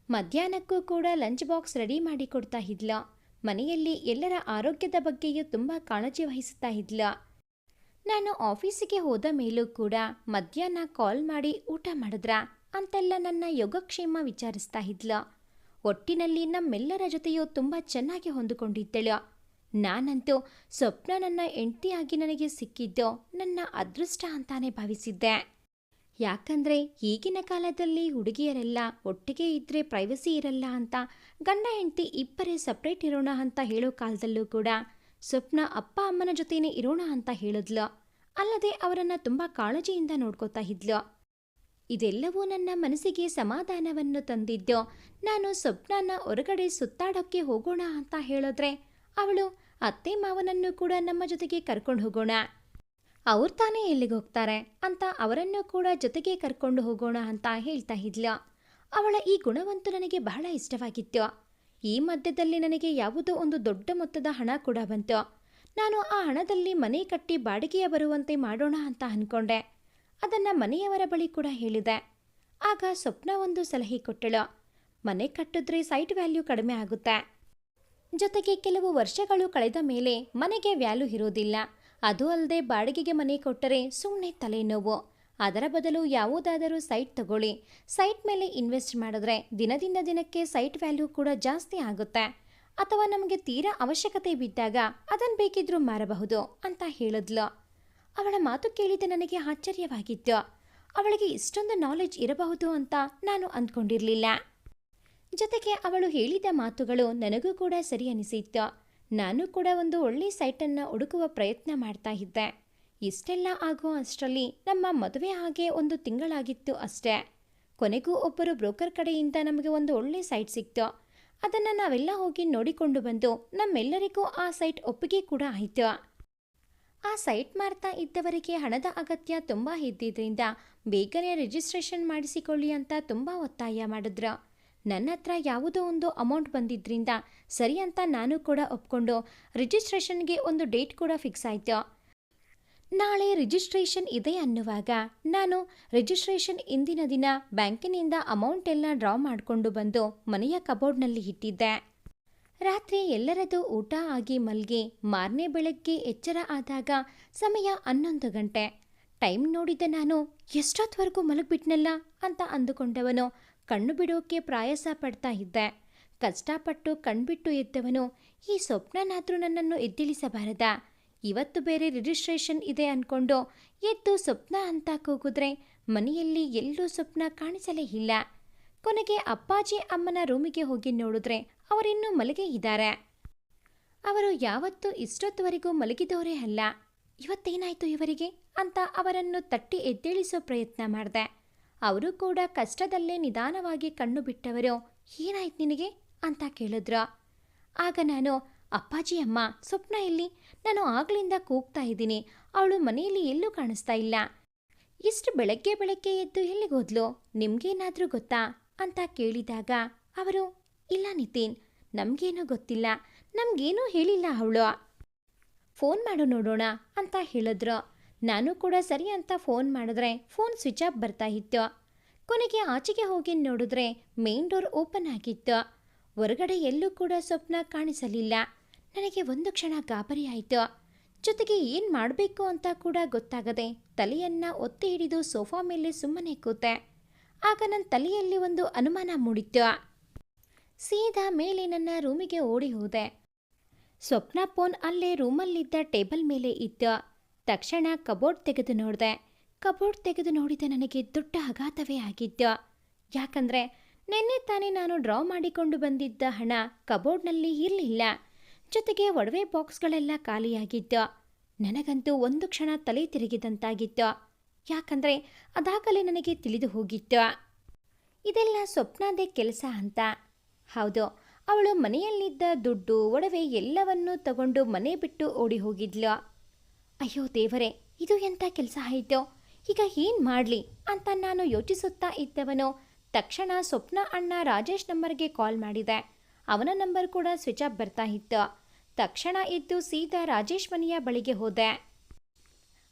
ಮಧ್ಯಾಹ್ನಕ್ಕೂ ಕೂಡ ಲಂಚ್ ಬಾಕ್ಸ್ ರೆಡಿ ಮಾಡಿ ಕೊಡ್ತಾ ಇದ್ಲು. ಮನೆಯಲ್ಲಿ ಎಲ್ಲರ ಆರೋಗ್ಯದ ಬಗ್ಗೆಯೂ ತುಂಬ ಕಾಳಜಿ ವಹಿಸ್ತಾ ಇದ್ಲು. ನಾನು ಆಫೀಸಿಗೆ ಹೋದ ಮೇಲೂ ಕೂಡ ಮಧ್ಯಾಹ್ನ ಕಾಲ್ ಮಾಡಿ ಊಟ ಮಾಡಿದ್ರ ಅಂತೆಲ್ಲ ನನ್ನ ಯೋಗಕ್ಷೇಮ ವಿಚಾರಿಸ್ತಾ ಇದ್ಲು. ಒಟ್ಟಿನಲ್ಲಿ ನಮ್ಮೆಲ್ಲರ ಜೊತೆಯೂ ತುಂಬ ಚೆನ್ನಾಗಿ ಹೊಂದಿಕೊಂಡಿದ್ದಳು. ನಾನಂತೂ ಸ್ವಪ್ನ ನನ್ನ ಹೆಂಡತಿಯಾಗಿ ನನಗೆ ಸಿಕ್ಕಿದ್ದು ನನ್ನ ಅದೃಷ್ಟ ಅಂತಾನೆ ಭಾವಿಸಿದ್ದೆ. ಯಾಕಂದರೆ ಈಗಿನ ಕಾಲದಲ್ಲಿ ಹುಡುಗಿಯರೆಲ್ಲ ಒಟ್ಟಿಗೆ ಇದ್ದರೆ ಪ್ರೈವಸಿ ಇರಲ್ಲ ಅಂತ ಗಂಡ ಹೆಂಡತಿ ಇಬ್ಬರೇ ಸಪ್ರೇಟ್ ಇರೋಣ ಅಂತ ಹೇಳೋ ಕಾಲದಲ್ಲೂ ಕೂಡ ಸ್ವಪ್ನ ಅಪ್ಪ ಅಮ್ಮನ ಜೊತೆನೇ ಇರೋಣ ಅಂತ ಹೇಳಿದ್ಲು. ಅಲ್ಲದೆ ಅವರನ್ನು ತುಂಬ ಕಾಳಜಿಯಿಂದ ನೋಡ್ಕೋತಾ ಇದ್ಲು. ಇದೆಲ್ಲವೂ ನನ್ನ ಮನಸ್ಸಿಗೆ ಸಮಾಧಾನವನ್ನು ತಂದಿದ್ದು. ನಾನು ಸ್ವಪ್ನನ ಹೊರಗಡೆ ಸುತ್ತಾಡೋಕ್ಕೆ ಹೋಗೋಣ ಅಂತ ಹೇಳಿದ್ರೆ ಅವಳು ಅತ್ತೆ ಮಾವನನ್ನು ಕೂಡ ನಮ್ಮ ಜೊತೆಗೆ ಕರ್ಕೊಂಡು ಹೋಗೋಣ, ಅವ್ರು ತಾನೇ ಎಲ್ಲಿಗೆ ಹೋಗ್ತಾರೆ ಅಂತ ಅವರನ್ನು ಕೂಡ ಜೊತೆಗೆ ಕರ್ಕೊಂಡು ಹೋಗೋಣ ಅಂತ ಹೇಳ್ತಾ ಇದ್ಲು. ಅವಳ ಈ ಗುಣವಂತೂ ನನಗೆ ಬಹಳ ಇಷ್ಟವಾಗಿತ್ತು. ಈ ಮಧ್ಯದಲ್ಲಿ ನನಗೆ ಯಾವುದೋ ಒಂದು ದೊಡ್ಡ ಮೊತ್ತದ ಹಣ ಕೂಡ ಬಂತು. ನಾನು ಆ ಹಣದಲ್ಲಿ ಮನೆ ಕಟ್ಟಿ ಬಾಡಿಗೆಯ ಬರುವಂತೆ ಮಾಡೋಣ ಅಂತ ಅನ್ಕೊಂಡೆ. ಅದನ್ನ ಮನೆಯವರ ಬಳಿ ಕೂಡ ಹೇಳಿದೆ. ಆಗ ಸ್ವಪ್ನ ಒಂದು ಸಲಹೆ ಕೊಟ್ಟಳು. ಮನೆ ಕಟ್ಟಿದ್ರೆ ಸೈಟ್ ವ್ಯಾಲ್ಯೂ ಕಡಿಮೆ ಆಗುತ್ತೆ. ಜೊತೆಗೆ ಕೆಲವು ವರ್ಷಗಳು ಕಳೆದ ಮೇಲೆ ಮನೆಗೆ ವ್ಯಾಲ್ಯೂ ಇರೋದಿಲ್ಲ. ಅದು ಅಲ್ಲದೆ ಬಾಡಿಗೆಗೆ ಮನೆ ಕೊಟ್ಟರೆ ಸುಮ್ಮನೆ ತಲೆನೋವು. ಅದರ ಬದಲು ಯಾವುದಾದರೂ ಸೈಟ್ ತಗೊಳ್ಳಿ. ಸೈಟ್ ಮೇಲೆ ಇನ್ವೆಸ್ಟ್ ಮಾಡಿದ್ರೆ ದಿನದಿಂದ ದಿನಕ್ಕೆ ಸೈಟ್ ವ್ಯಾಲ್ಯೂ ಕೂಡ ಜಾಸ್ತಿ ಆಗುತ್ತೆ. ಅಥವಾ ನಮಗೆ ತೀರಾ ಅವಶ್ಯಕತೆ ಬಿದ್ದಾಗ ಅದನ್ನು ಬೇಕಿದ್ರೂ ಮಾರಬಹುದು ಅಂತ ಹೇಳಿದ್ಲು. ಅವಳ ಮಾತು ಕೇಳಿದ ನನಗೆ ಆಶ್ಚರ್ಯವಾಗಿತ್ತು. ಅವಳಿಗೆ ಇಷ್ಟೊಂದು ನಾಲೆಡ್ಜ್ ಇರಬಹುದು ಅಂತ ನಾನು ಅಂದ್ಕೊಂಡಿರಲಿಲ್ಲ. ಜೊತೆಗೆ ಅವಳು ಹೇಳಿದ ಮಾತುಗಳು ನನಗೂ ಕೂಡ ಸರಿ ಅನಿಸಿತ್ತು. ನಾನು ಕೂಡ ಒಂದು ಒಳ್ಳೆ ಸೈಟನ್ನು ಹುಡುಕುವ ಪ್ರಯತ್ನ ಮಾಡ್ತಾ ಇದ್ದೆ. ಇಷ್ಟೆಲ್ಲ ಆಗೋ ಅಷ್ಟರಲ್ಲಿ ನಮ್ಮ ಮದುವೆ ಹಾಗೆ 1 ತಿಂಗಳಾಗಿತ್ತು ಅಷ್ಟೇ. ಕೊನೆಗೂ ಒಬ್ಬರು ಬ್ರೋಕರ್ ಕಡೆಯಿಂದ ನಮಗೆ ಒಂದು ಒಳ್ಳೆ ಸೈಟ್ ಸಿಕ್ತು. ಅದನ್ನು ನಾವೆಲ್ಲ ಹೋಗಿ ನೋಡಿಕೊಂಡು ಬಂದು ನಮ್ಮೆಲ್ಲರಿಗೂ ಆ ಸೈಟ್ ಒಪ್ಪಿಗೆ ಕೂಡ ಆಯಿತು. ಆ ಸೈಟ್ ಮಾರ್ತಾ ಇದ್ದವರಿಗೆ ಹಣದ ಅಗತ್ಯ ತುಂಬ ಇದ್ದಿದ್ದರಿಂದ ಬೇಗನೆ ರಿಜಿಸ್ಟ್ರೇಷನ್ ಮಾಡಿಸಿಕೊಳ್ಳಿ ಅಂತ ತುಂಬ ಒತ್ತಾಯ ಮಾಡಿದ್ರು. ನನ್ನ ಹತ್ರ ಯಾವುದೋ ಒಂದು ಅಮೌಂಟ್ ಬಂದಿದ್ದರಿಂದ ಸರಿ ಅಂತ ನಾನು ಕೂಡ ಒಪ್ಕೊಂಡು ರಿಜಿಸ್ಟ್ರೇಷನ್ಗೆ ಒಂದು ಡೇಟ್ ಕೂಡ ಫಿಕ್ಸ್ ಆಯಿತು. ನಾಳೆ ರಿಜಿಸ್ಟ್ರೇಷನ್ ಇದೆ ಅನ್ನುವಾಗ ನಾನು ರಿಜಿಸ್ಟ್ರೇಷನ್ ಇಂದಿನ ದಿನ ಬ್ಯಾಂಕಿನಿಂದ ಅಮೌಂಟ್ ಎಲ್ಲ ಡ್ರಾ ಮಾಡಿಕೊಂಡು ಬಂದು ಮನೆಯ ಕಬೋರ್ಡ್ನಲ್ಲಿ ಇಟ್ಟಿದ್ದೆ. ರಾತ್ರಿ ಎಲ್ಲರದು ಊಟ ಆಗಿ ಮಲ್ಗಿ ಮಾರನೇ ಬೆಳಗ್ಗೆ ಎಚ್ಚರ ಆದಾಗ ಸಮಯ 11 ಗಂಟೆ. ಟೈಮ್ ನೋಡಿದ ನಾನು ಎಷ್ಟೊತ್ತವರೆಗೂ ಮಲಗಿಬಿಟ್ನಲ್ಲ ಅಂತ ಅಂದುಕೊಂಡವನು ಕಣ್ಣು ಬಿಡೋಕೆ ಪ್ರಯಾಸ ಪಡ್ತಾ ಇದ್ದೆ. ಕಷ್ಟಪಟ್ಟು ಕಣ್ಬಿಟ್ಟು ಎದ್ದವನು ಈ ಸ್ವಪ್ನನಾದ್ರೂ ನನ್ನನ್ನು ಎದ್ದಿಳಿಸಬಾರದ. ಇವತ್ತು ಬೇರೆ ರಿಜಿಸ್ಟ್ರೇಷನ್ ಇದೆ ಅಂದ್ಕೊಂಡು ಎದ್ದು ಸ್ವಪ್ನ ಅಂತ ಕೂಗಿದ್ರೆ ಮನೆಯಲ್ಲಿ ಎಲ್ಲೂ ಸ್ವಪ್ನ ಕಾಣಿಸಲೇ ಇಲ್ಲ. ಕೊನೆಗೆ ಅಪ್ಪಾಜಿ ಅಮ್ಮನ ರೂಮಿಗೆ ಹೋಗಿ ನೋಡಿದ್ರೆ ಅವರಿನ್ನೂ ಮಲಗೇ ಇದ್ದಾರೆ. ಅವರು ಯಾವತ್ತೂ ಇಷ್ಟೊತ್ತುವರೆಗೂ ಮಲಗಿದವರೇ ಅಲ್ಲ. ಇವತ್ತೇನಾಯಿತು ಇವರಿಗೆ ಅಂತ ಅವರನ್ನು ತಟ್ಟಿ ಎದ್ದೇಳಿಸೋ ಪ್ರಯತ್ನ ಮಾಡಿದೆ. ಅವರು ಕೂಡ ಕಷ್ಟದಲ್ಲೇ ನಿಧಾನವಾಗಿ ಕಣ್ಣು ಬಿಟ್ಟವರು ಏನಾಯ್ತು ನಿನಗೆ ಅಂತ ಕೇಳಿದ್ರು. ಆಗ ನಾನು ಅಪ್ಪಾಜಿ ಅಮ್ಮ ಸ್ವಪ್ನ ಎಲ್ಲಿ? ನಾನು ಆಗ್ಲಿಂದ ಕೂಗ್ತಾ ಇದ್ದೀನಿ. ಅವಳು ಮನೆಯಲ್ಲಿ ಎಲ್ಲೂ ಕಾಣಿಸ್ತಾ ಇಲ್ಲ. ಇಷ್ಟು ಬೆಳಗ್ಗೆ ಬೆಳಗ್ಗೆ ಎದ್ದು ಎಲ್ಲಿಗೋದ್ಲು? ನಿಮ್ಗೇನಾದ್ರೂ ಗೊತ್ತಾ ಅಂತ ಕೇಳಿದಾಗ ಅವರು ಇಲ್ಲ ನಿತಿನ್, ನಮಗೇನೂ ಗೊತ್ತಿಲ್ಲ, ನಮಗೇನೂ ಹೇಳಿಲ್ಲ ಅವಳು. ಫೋನ್ ಮಾಡು ನೋಡೋಣ ಅಂತ ಹೇಳಿದ್ರು. ನಾನು ಕೂಡ ಸರಿ ಅಂತ ಫೋನ್ ಮಾಡಿದ್ರೆ ಫೋನ್ ಸ್ವಿಚ್ ಆಫ್ ಬರ್ತಾ ಇತ್ತು. ಕೊನೆಗೆ ಆಚೆಗೆ ಹೋಗಿ ನೋಡಿದ್ರೆ ಮೇನ್ ಡೋರ್ ಓಪನ್ ಆಗಿತ್ತು. ಹೊರಗಡೆ ಎಲ್ಲೂ ಕೂಡ ಸ್ವಪ್ನ ಕಾಣಿಸಲಿಲ್ಲ. ನನಗೆ ಒಂದು ಕ್ಷಣ ಗಾಬರಿ ಆಯಿತು. ಜೊತೆಗೆ ಏನು ಮಾಡಬೇಕು ಅಂತ ಕೂಡ ಗೊತ್ತಾಗದೆ ತಲೆಯನ್ನು ಒತ್ತಿ ಹಿಡಿದು ಸೋಫಾ ಮೇಲೆ ಸುಮ್ಮನೆ ಕೂತೆ. ಆಗ ನನ್ನ ತಲೆಯಲ್ಲಿ ಒಂದು ಅನುಮಾನ ಮೂಡಿತ್ತು. ಸೀದಾ ಮೇಲೆ ನನ್ನ ರೂಮಿಗೆ ಓಡಿ ಹೋದೆ. ಸ್ವಪ್ನ ಫೋನ್ ಅಲ್ಲೇ ರೂಮಲ್ಲಿದ್ದ ಟೇಬಲ್ ಮೇಲೆ ಇತ್ತು. ತಕ್ಷಣ ಕಬೋರ್ಡ್ ತೆಗೆದು ನೋಡಿದೆ. ಕಬೋರ್ಡ್ ತೆಗೆದು ನೋಡಿದ ನನಗೆ ದೊಡ್ಡ ಆಘಾತವೇ ಆಗಿತ್ತು. ಯಾಕಂದರೆ ನಿನ್ನೆ ತಾನೇ ನಾನು ಡ್ರಾ ಮಾಡಿಕೊಂಡು ಬಂದಿದ್ದ ಹಣ ಕಬೋರ್ಡ್ನಲ್ಲಿ ಇರಲಿಲ್ಲ. ಜೊತೆಗೆ ಒಡವೆ ಬಾಕ್ಸ್ಗಳೆಲ್ಲ ಖಾಲಿಯಾಗಿತ್ತು. ನನಗಂತೂ ಒಂದು ಕ್ಷಣ ತಲೆ ತಿರುಗಿದಂತಾಗಿತ್ತು. ಯಾಕಂದರೆ ಅದಾಗಲೇ ನನಗೆ ತಿಳಿದು ಹೋಗಿತ್ತು ಇದೆಲ್ಲ ಸ್ವಪ್ನದೇ ಕೆಲಸ ಅಂತ. ಹೌದು, ಅವಳು ಮನೆಯಲ್ಲಿದ್ದ ದುಡ್ಡು ಒಡವೆ ಎಲ್ಲವನ್ನೂ ತಗೊಂಡು ಮನೆ ಬಿಟ್ಟು ಓಡಿ ಹೋಗಿದ್ಲು. ಅಯ್ಯೋ ದೇವರೇ, ಇದು ಎಂಥ ಕೆಲಸ ಆಯಿತು, ಈಗ ಏನು ಮಾಡಲಿ ಅಂತ ನಾನು ಯೋಚಿಸುತ್ತಾ ಇದ್ದವನು ತಕ್ಷಣ ಸ್ವಪ್ನ ಅಣ್ಣ ರಾಜೇಶ್ ನಂಬರ್ಗೆ ಕಾಲ್ ಮಾಡಿದೆ. ಅವನ ನಂಬರ್ ಕೂಡ ಸ್ವಿಚ್ ಆಫ್ ಬರ್ತಾ ಇತ್ತು. ತಕ್ಷಣ ಎದ್ದು ಸೀದಾ ರಾಜೇಶ್ ಮನೆಯ ಬಳಿಗೆ ಹೋದೆ.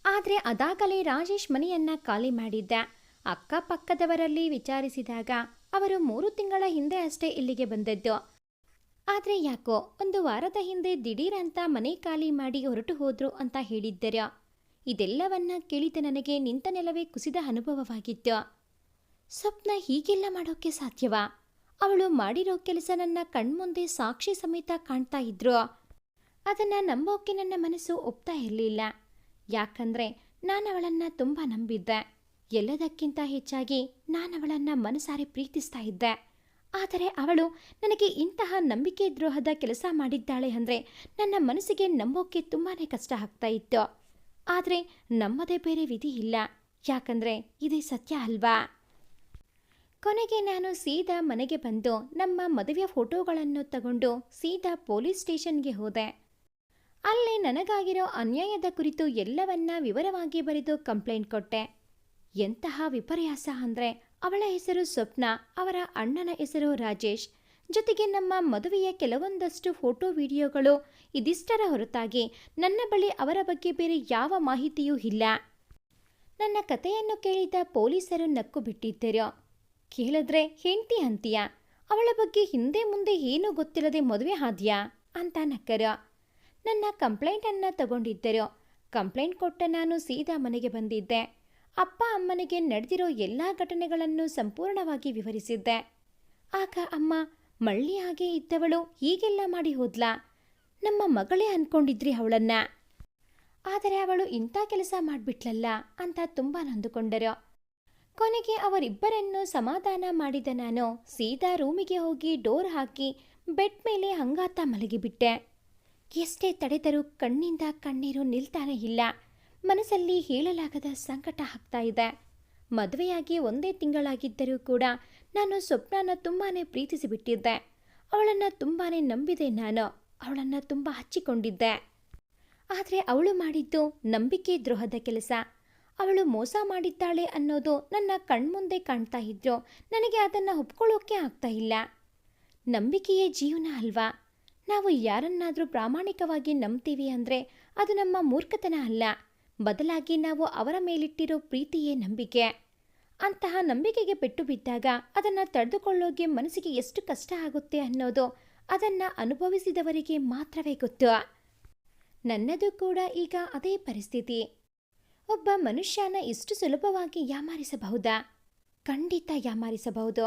ಆದರೆ ಅದಾಗಲೇ ರಾಜೇಶ್ ಮನೆಯನ್ನ ಖಾಲಿ ಮಾಡಿದ್ದೆ. ಅಕ್ಕಪಕ್ಕದವರಲ್ಲಿ ವಿಚಾರಿಸಿದಾಗ ಅವರು 3 ತಿಂಗಳ ಹಿಂದೆ ಅಷ್ಟೇ ಇಲ್ಲಿಗೆ ಬಂದದ್ದು. ಆದರೆ ಯಾಕೋ 1 ವಾರದ ಹಿಂದೆ ದಿಢೀರಂತ ಮನೆ ಖಾಲಿ ಮಾಡಿ ಹೊರಟು ಹೋದ್ರು ಅಂತ ಹೇಳಿದ್ದರು. ಇದೆಲ್ಲವನ್ನ ಕೇಳಿದ ನನಗೆ ನಿಂತ ನೆಲವೇ ಕುಸಿದ ಅನುಭವವಾಗಿತ್ತು. ಸ್ವಪ್ನ ಹೀಗೆಲ್ಲ ಮಾಡೋಕ್ಕೆ ಸಾಧ್ಯವಾ? ಅವಳು ಮಾಡಿರೋ ಕೆಲಸ ನನ್ನ ಕಣ್ಮುಂದೆ ಸಾಕ್ಷಿ ಸಮೇತ ಕಾಣ್ತಾ ಇದ್ರು. ಅದನ್ನು ನಂಬೋಕೆ ನನ್ನ ಮನಸ್ಸು ಒಪ್ತಾ ಇರಲಿಲ್ಲ. ಯಾಕಂದರೆ ನಾನು ಅವಳನ್ನು ತುಂಬ ನಂಬಿದ್ದೆ. ಎಲ್ಲದಕ್ಕಿಂತ ಹೆಚ್ಚಾಗಿ ನಾನು ಅವಳನ್ನು ಮನಸಾರೆ ಪ್ರೀತಿಸ್ತಾ ಇದ್ದೆ. ಆದರೆ ಅವಳು ನನಗೆ ಇಂತಹ ನಂಬಿಕೆ ದ್ರೋಹದ ಕೆಲಸ ಮಾಡಿದ್ದಾಳೆ ಅಂದರೆ ನನ್ನ ಮನಸ್ಸಿಗೆ ನಂಬೋಕೆ ತುಂಬಾ ಕಷ್ಟ ಆಗ್ತಾ ಇತ್ತು. ಆದರೆ ನಮ್ಮದೇ ಬೇರೆ ವಿಧಿ ಇಲ್ಲ. ಯಾಕಂದರೆ ಇದೇ ಸತ್ಯ ಅಲ್ವಾ? ಕೊನೆಗೆ ನಾನು ಸೀದಾ ಮನೆಗೆ ಬಂದು ನಮ್ಮ ಮದುವೆಯ ಫೋಟೋಗಳನ್ನು ತಗೊಂಡು ಸೀದಾ ಪೊಲೀಸ್ ಸ್ಟೇಷನ್ಗೆ ಹೋದೆ. ಅಲ್ಲಿ ನನಗಾಗಿರೋ ಅನ್ಯಾಯದ ಕುರಿತು ಎಲ್ಲವನ್ನ ವಿವರವಾಗಿ ಬರೆದು ಕಂಪ್ಲೇಂಟ್ ಕೊಟ್ಟೆ. ಎಂತಹ ವಿಪರ್ಯಾಸ ಅಂದರೆ ಅವಳ ಹೆಸರು ಸ್ವಪ್ನ, ಅವರ ಅಣ್ಣನ ಹೆಸರು ರಾಜೇಶ್. ಜೊತೆಗೆ ನಮ್ಮ ಮದುವೆಯ ಕೆಲವೊಂದಷ್ಟು ಫೋಟೋ ವಿಡಿಯೋಗಳು ಇದಿಷ್ಟರ ಹೊರತಾಗಿ ನನ್ನ ಬಳಿ ಅವರ ಬಗ್ಗೆ ಬೇರೆ ಯಾವ ಮಾಹಿತಿಯೂ ಇಲ್ಲ. ನನ್ನ ಕಥೆಯನ್ನು ಕೇಳಿದ ಪೊಲೀಸರು ನಕ್ಕು ಬಿಟ್ಟಿದ್ದರು. ಕೇಳಿದ್ರೆ ಹೆಂಡತಿ ಅಂತೀಯ, ಅವಳ ಬಗ್ಗೆ ಹಿಂದೆ ಮುಂದೆ ಏನೂ ಗೊತ್ತಿಲ್ಲದೆ ಮದುವೆ ಆದ್ಯಾ ಅಂತ ನಕ್ಕರು. ನನ್ನ ಕಂಪ್ಲೇಂಟನ್ನು ತಗೊಂಡಿದ್ದರು. ಕಂಪ್ಲೇಂಟ್ ಕೊಟ್ಟ ನಾನು ಸೀದಾ ಮನೆಗೆ ಬಂದಿದ್ದೆ. ಅಪ್ಪ ಅಮ್ಮನಿಗೆ ನಡೆದಿರೋ ಎಲ್ಲ ಘಟನೆಗಳನ್ನು ಸಂಪೂರ್ಣವಾಗಿ ವಿವರಿಸಿದ್ದೆ. ಆಗ ಅಮ್ಮ, ಮಳ್ಳಿ ಹಾಗೆ ಇದ್ದವಳು ಹೀಗೆಲ್ಲ ಮಾಡಿ ಹೋದ್ಲಾ? ನಮ್ಮ ಮಗಳೇ ಅನ್ಕೊಂಡಿದ್ರಿ ಅವಳನ್ನ, ಆದರೆ ಅವಳು ಇಂಥ ಕೆಲಸ ಮಾಡಿಬಿಟ್ಲಲ್ಲ ಅಂತ ತುಂಬ ನೊಂದುಕೊಂಡರು. ಕೊನೆಗೆ ಅವರಿಬ್ಬರನ್ನು ಸಮಾಧಾನ ಮಾಡಿದ ನಾನು ಸೀದಾ ರೂಮಿಗೆ ಹೋಗಿ ಡೋರ್ ಹಾಕಿ ಬೆಡ್ ಮೇಲೆ ಹಂಗಾತ ಮಲಗಿಬಿಟ್ಟೆ. ಎಷ್ಟೇ ತಡೆದರೂ ಕಣ್ಣಿಂದ ಕಣ್ಣೀರು ನಿಲ್ತಾನೆ ಇಲ್ಲ. ಮನಸ್ಸಲ್ಲಿ ಹೇಳಲಾಗದ ಸಂಕಟ ಆಗ್ತಾ ಇದೆ. ಮದುವೆಯಾಗಿ 1 ತಿಂಗಳಾಗಿದ್ದರೂ ಕೂಡ ನಾನು ಸ್ವಪ್ನನ ತುಂಬಾ ಪ್ರೀತಿಸಿಬಿಟ್ಟಿದ್ದೆ. ಅವಳನ್ನು ತುಂಬಾ ನಂಬಿದೆ. ನಾನು ಅವಳನ್ನು ತುಂಬ ಹಚ್ಚಿಕೊಂಡಿದ್ದೆ. ಆದರೆ ಅವಳು ಮಾಡಿದ್ದು ನಂಬಿಕೆ ದ್ರೋಹದ ಕೆಲಸ. ಅವಳು ಮೋಸ ಮಾಡಿದ್ದಾಳೆ ಅನ್ನೋದು ನನ್ನ ಕಣ್ಮುಂದೆ ಕಾಣ್ತಾ ಇದ್ರು ನನಗೆ ಅದನ್ನು ಒಪ್ಕೊಳ್ಳೋಕೆ ಆಗ್ತಾ ಇಲ್ಲ. ನಂಬಿಕೆಯೇ ಜೀವನ ಅಲ್ವಾ? ನಾವು ಯಾರನ್ನಾದರೂ ಪ್ರಾಮಾಣಿಕವಾಗಿ ನಂಬ್ತೀವಿ ಅಂದರೆ ಅದು ನಮ್ಮ ಮೂರ್ಖತನ ಅಲ್ಲ, ಬದಲಾಗಿ ನಾವು ಅವರ ಮೇಲಿಟ್ಟಿರೋ ಪ್ರೀತಿಯೇ ನಂಬಿಕೆ. ಅಂತಹ ನಂಬಿಕೆಗೆ ಪೆಟ್ಟು ಬಿದ್ದಾಗ ಅದನ್ನು ತಡೆದುಕೊಳ್ಳೋಕೆ ಮನಸ್ಸಿಗೆ ಎಷ್ಟು ಕಷ್ಟ ಆಗುತ್ತೆ ಅನ್ನೋದು ಅದನ್ನು ಅನುಭವಿಸಿದವರಿಗೆ ಮಾತ್ರವೇ ಗೊತ್ತು. ನನ್ನದು ಕೂಡ ಈಗ ಅದೇ ಪರಿಸ್ಥಿತಿ. ಒಬ್ಬ ಮನುಷ್ಯನ ಇಷ್ಟು ಸುಲಭವಾಗಿ ಯಾಮಾರಿಸಬಹುದಾ? ಖಂಡಿತ ಯಾಮಾರಿಸಬಹುದು.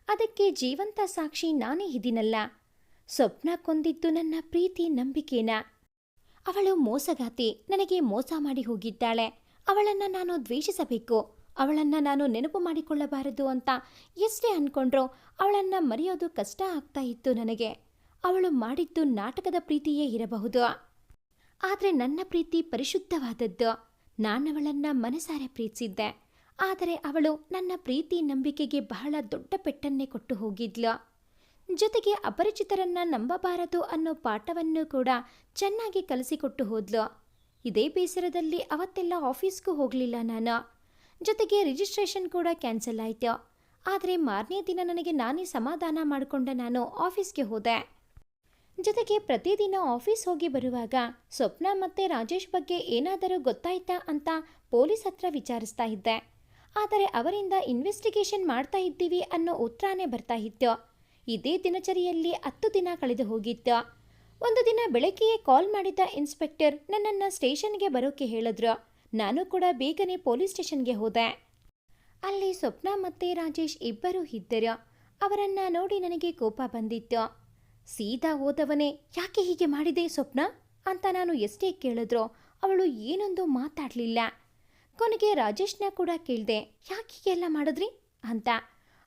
ಅದಕ್ಕೆ ಜೀವಂತ ಸಾಕ್ಷಿ ನಾನೇ ಇದ್ದೀನಲ್ಲ. ಸ್ವಪ್ನ ಕೊಂದಿದ್ದು ನನ್ನ ಪ್ರೀತಿ ನಂಬಿಕೆನ. ಅವಳು ಮೋಸಗಾತಿ, ನನಗೆ ಮೋಸ ಮಾಡಿ ಹೋಗಿದ್ದಾಳೆ. ಅವಳನ್ನು ನಾನು ದ್ವೇಷಿಸಬೇಕು, ಅವಳನ್ನು ನಾನು ನೆನಪು ಮಾಡಿಕೊಳ್ಳಬಾರದು ಅಂತ ಎಷ್ಟೇ ಅಂದ್ಕೊಂಡ್ರೂ ಅವಳನ್ನು ಮರೆಯೋದು ಕಷ್ಟ ಆಗ್ತಾ ಇತ್ತು ನನಗೆ. ಅವಳು ಮಾಡಿದ್ದು ನಾಟಕದ ಪ್ರೀತಿಯೇ ಇರಬಹುದು, ಆದರೆ ನನ್ನ ಪ್ರೀತಿ ಪರಿಶುದ್ಧವಾದದ್ದು. ನಾನವಳನ್ನು ಮನಸಾರೆ ಪ್ರೀತಿಸಿದ್ದೆ. ಆದರೆ ಅವಳು ನನ್ನ ಪ್ರೀತಿ ನಂಬಿಕೆಗೆ ಬಹಳ ದೊಡ್ಡ ಪೆಟ್ಟನ್ನೇ ಕೊಟ್ಟು ಹೋಗಿದ್ಲು. ಜೊತೆಗೆ ಅಪರಿಚಿತರನ್ನ ನಂಬಬಾರದು ಅನ್ನೋ ಪಾಠವನ್ನು ಕೂಡ ಚೆನ್ನಾಗಿ ಕಲಿಸಿಕೊಟ್ಟು ಹೋದ್ಲು. ಇದೇ ಬೇಸರದಲ್ಲಿ ಅವತ್ತೆಲ್ಲ ಆಫೀಸ್ಗೂ ಹೋಗಲಿಲ್ಲ ನಾನು. ಜೊತೆಗೆ ರಿಜಿಸ್ಟ್ರೇಷನ್ ಕೂಡ ಕ್ಯಾನ್ಸಲ್ ಆಯಿತು. ಆದರೆ ಮಾರನೇ ದಿನ ನನಗೆ ನಾನೇ ಸಮಾಧಾನ ಮಾಡಿಕೊಂಡ ನಾನು ಆಫೀಸ್ಗೆ ಹೋದೆ. ಜೊತೆಗೆ ಪ್ರತಿದಿನ ಆಫೀಸ್ ಹೋಗಿ ಬರುವಾಗ ಸ್ವಪ್ನ ಮತ್ತು ರಾಜೇಶ್ ಬಗ್ಗೆ ಏನಾದರೂ ಗೊತ್ತಾಯ್ತಾ ಅಂತ ಪೊಲೀಸ್ ಹತ್ರ ವಿಚಾರಿಸ್ತಾ ಇದ್ದೆ. ಆದರೆ ಅವರಿಂದ ಇನ್ವೆಸ್ಟಿಗೇಷನ್ ಮಾಡ್ತಾ ಇದ್ದೀವಿ ಅನ್ನೋ ಉತ್ತರನೇ ಬರ್ತಾ ಇತ್ತು. ಇದೇ ದಿನಚರಿಯಲ್ಲಿ 10 ದಿನ ಕಳೆದು ಹೋಗಿತ್ತು. ಒಂದು ದಿನ ಬೆಳಗ್ಗೆಯೇ ಕಾಲ್ ಮಾಡಿದ ಇನ್ಸ್ಪೆಕ್ಟರ್ ನನ್ನನ್ನು ಸ್ಟೇಷನ್ಗೆ ಬರೋಕ್ಕೆ ಹೇಳಿದ್ರು. ನಾನು ಕೂಡ ಬೇಗನೆ ಪೊಲೀಸ್ ಸ್ಟೇಷನ್ಗೆ ಹೋದೆ. ಅಲ್ಲಿ ಸ್ವಪ್ನ ಮತ್ತು ರಾಜೇಶ್ ಇಬ್ಬರೂ ಇದ್ದರು. ಅವರನ್ನು ನೋಡಿ ನನಗೆ ಕೋಪ ಬಂದಿತ್ತು. ಸೀದಾ ಹೋದವನೇ, ಯಾಕೆ ಹೀಗೆ ಮಾಡಿದೆ ಸ್ವಪ್ನ ಅಂತ ನಾನು ಎಷ್ಟೇ ಕೇಳಿದ್ರೋ ಅವಳು ಏನೊಂದು ಮಾತಾಡಲಿಲ್ಲ. ಕೊನೆಗೆ ರಾಜೇಶ್ನ ಕೂಡ ಕೇಳಿದೆ, ಯಾಕೆ ಹೀಗೆಲ್ಲ ಮಾಡಿದ್ರಿ ಅಂತ.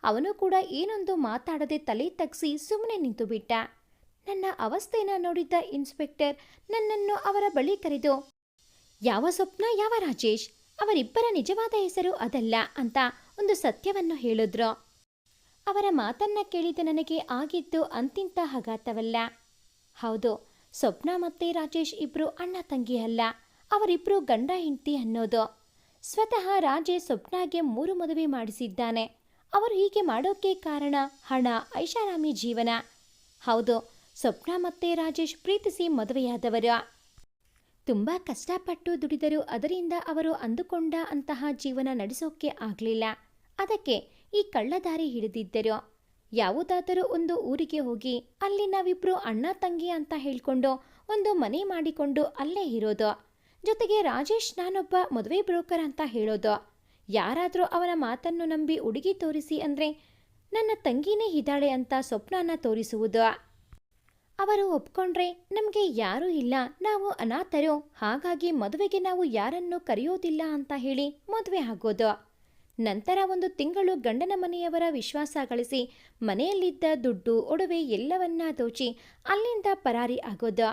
ಅವನು ಕೂಡ ಏನೊಂದು ಮಾತಾಡದೆ ತಲೆ ತಗ್ಸಿ ಸುಮ್ಮನೆ ನಿಂತು ಬಿಟ್ಟ. ನನ್ನ ಅವಸ್ಥೆನ ನೋಡಿದ್ದ ಇನ್ಸ್ಪೆಕ್ಟರ್ ನನ್ನನ್ನು ಅವರ ಬಳಿ ಕರೆದು, ಯಾವ ಸ್ವಪ್ನ ಯಾವ ರಾಜೇಶ್, ಅವರಿಬ್ಬರ ನಿಜವಾದ ಹೆಸರು ಅದಲ್ಲ ಅಂತ ಒಂದು ಸತ್ಯವನ್ನು ಹೇಳಿದ್ರು. ಅವರ ಮಾತನ್ನ ಕೇಳಿದ ನನಗೆ ಆಗಿದ್ದು ಅಂತಿಂತ ಆಘಾತವಲ್ಲ. ಹೌದು, ಸ್ವಪ್ನ ಮತ್ತು ರಾಜೇಶ್ ಇಬ್ರು ಅಣ್ಣ ತಂಗಿ ಅಲ್ಲ, ಅವರಿಬ್ರು ಗಂಡ ಹೆಂಡತಿ ಅನ್ನೋದು. ಸ್ವತಃ ರಾಜೇಶ್ ಸ್ವಪ್ನಾಗೆ 3 ಮದುವೆ ಮಾಡಿಸಿದ್ದಾನೆ. ಅವರು ಹೀಗೆ ಮಾಡೋಕ್ಕೆ ಕಾರಣ ಹಣ, ಐಷಾರಾಮಿ ಜೀವನ. ಹೌದು, ಸ್ವಪ್ನ ಮತ್ತು ರಾಜೇಶ್ ಪ್ರೀತಿಸಿ ಮದುವೆಯಾದವರು. ತುಂಬ ಕಷ್ಟಪಟ್ಟು ದುಡಿದರೂ ಅದರಿಂದ ಅವರು ಅಂದುಕೊಂಡ ಅಂತಹ ಜೀವನ ನಡೆಸೋಕೆ ಆಗಲಿಲ್ಲ. ಅದಕ್ಕೆ ಈ ಕಳ್ಳದಾರಿ ಹಿಡಿದಿದ್ದರು. ಯಾವುದಾದರೂ ಒಂದು ಊರಿಗೆ ಹೋಗಿ ಅಲ್ಲಿ ನಾವಿಬ್ರು ಅಣ್ಣ ತಂಗಿ ಅಂತ ಹೇಳ್ಕೊಂಡು ಒಂದು ಮನೆ ಮಾಡಿಕೊಂಡು ಅಲ್ಲೇ ಇರೋದು. ಜೊತೆಗೆ ರಾಜೇಶ್ ನಾನೊಬ್ಬ ಮದುವೆ ಬ್ರೋಕರ್ ಅಂತ ಹೇಳೋದು. ಯಾರಾದರೂ ಅವನ ಮಾತನ್ನು ನಂಬಿ ಹುಡುಗಿ ತೋರಿಸಿ ಅಂದರೆ ನನ್ನ ತಂಗಿನೇ ಇದ್ದಾಳೆ ಅಂತ ಸ್ವಪ್ನನ ತೋರಿಸುವುದು. ಅವರು ಒಪ್ಕೊಂಡ್ರೆ ನಮಗೆ ಯಾರೂ ಇಲ್ಲ, ನಾವು ಅನಾಥರು, ಹಾಗಾಗಿ ಮದುವೆಗೆ ನಾವು ಯಾರನ್ನು ಕರೆಯೋದಿಲ್ಲ ಅಂತ ಹೇಳಿ ಮದುವೆ ಆಗೋದು. ನಂತರ 1 ತಿಂಗಳು ಗಂಡನ ಮನೆಯವರ ವಿಶ್ವಾಸ ಗಳಿಸಿ ಮನೆಯಲ್ಲಿದ್ದ ದುಡ್ಡು, ಒಡವೆ ಎಲ್ಲವನ್ನ ದೋಚಿ ಅಲ್ಲಿಂದ ಪರಾರಿ ಆಗೋದು.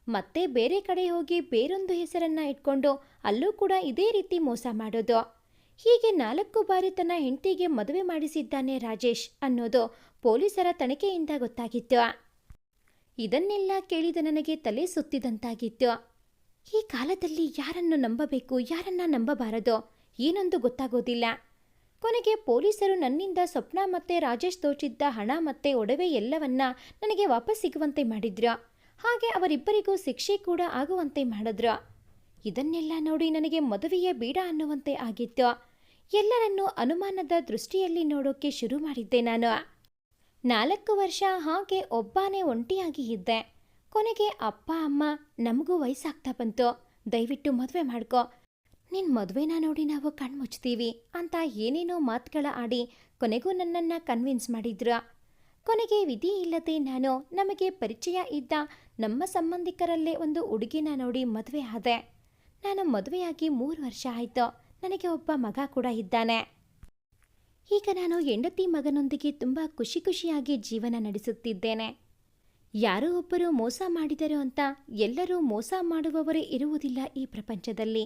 ಮತ್ತೆ ಬೇರೆ ಕಡೆ ಹೋಗಿ ಬೇರೊಂದು ಹೆಸರನ್ನ ಇಟ್ಕೊಂಡು ಅಲ್ಲೂ ಕೂಡ ಇದೇ ರೀತಿ ಮೋಸ ಮಾಡೋದು. ಹೀಗೆ 4 ಬಾರಿ ತನ್ನ ಹೆಂಡತಿಗೆ ಮದುವೆ ಮಾಡಿಸಿದ್ದಾನೆ ರಾಜೇಶ್ ಅನ್ನೋದು ಪೊಲೀಸರ ತನಿಖೆಯಿಂದ ಗೊತ್ತಾಗಿತ್ತು. ಇದನ್ನೆಲ್ಲ ಕೇಳಿದ ನನಗೆ ತಲೆ ಸುತ್ತಿದಂತಾಗಿತ್ತು. ಈ ಕಾಲದಲ್ಲಿ ಯಾರನ್ನು ನಂಬಬೇಕು, ಯಾರನ್ನ ನಂಬಬಾರದು ಏನೊಂದು ಗೊತ್ತಾಗೋದಿಲ್ಲ. ಕೊನೆಗೆ ಪೊಲೀಸರು ನನ್ನಿಂದ ಸ್ವಪ್ನ ಮತ್ತು ರಾಜೇಶ್ ದೋಚಿದ್ದ ಹಣ ಮತ್ತು ಒಡವೆ ಎಲ್ಲವನ್ನ ನನಗೆ ವಾಪಸ್ ಸಿಗುವಂತೆ ಮಾಡಿದ್ರು. ಹಾಗೆ ಅವರಿಬ್ಬರಿಗೂ ಶಿಕ್ಷೆ ಕೂಡ ಆಗುವಂತೆ ಮಾಡಿದ್ರು. ಇದನ್ನೆಲ್ಲ ನೋಡಿ ನನಗೆ ಮದುವೆಯೇ ಬೇಡ ಅನ್ನುವಂತೆ ಆಗಿತ್ತು. ಎಲ್ಲರನ್ನೂ ಅನುಮಾನದ ದೃಷ್ಟಿಯಲ್ಲಿ ನೋಡೋಕೆ ಶುರು ಮಾಡಿದ್ದೆ ನಾನು. 4 ವರ್ಷ ಹಾಗೆ ಒಬ್ಬನೇ ಒಂಟಿಯಾಗಿ ಇದ್ದೆ. ಕೊನೆಗೆ ಅಪ್ಪ ಅಮ್ಮ, ನಮಗೂ ವಯಸ್ಸಾಗ್ತಾ ಬಂತು, ದಯವಿಟ್ಟು ಮದುವೆ ಮಾಡ್ಕೊ, ನಿನ್ನ ಮದುವೆನ ನೋಡಿ ನಾವು ಕಣ್ಮುಚ್ತೀವಿ ಅಂತ ಏನೇನೋ ಮಾತುಗಳ ಆಡಿ ಕೊನೆಗೂ ನನ್ನನ್ನು ಕನ್ವಿನ್ಸ್ ಮಾಡಿದ್ರು. ಕೊನೆಗೆ ವಿಧಿ ಇಲ್ಲದೆ ನಾನು ನಮಗೆ ಪರಿಚಯ ಇದ್ದ ನಮ್ಮ ಸಂಬಂಧಿಕರಲ್ಲೇ ಒಂದು ಹುಡುಗಿನ ನೋಡಿ ಮದುವೆ ಆದೆ. ನಾನು ಮದುವೆಯಾಗಿ 3 ವರ್ಷ ಆಯಿತು. ನನಗೆ ಒಬ್ಬ ಮಗ ಕೂಡ ಇದ್ದಾನೆ. ಈಗ ನಾನು ಹೆಂಡತಿ ಮಗನೊಂದಿಗೆ ತುಂಬ ಖುಷಿಯಾಗಿ ಜೀವನ ನಡೆಸುತ್ತಿದ್ದೇನೆ. ಯಾರೋ ಒಬ್ಬರು ಮೋಸ ಮಾಡಿದರು ಅಂತ ಎಲ್ಲರೂ ಮೋಸ ಮಾಡುವವರೇ ಇರುವುದಿಲ್ಲ ಈ ಪ್ರಪಂಚದಲ್ಲಿ.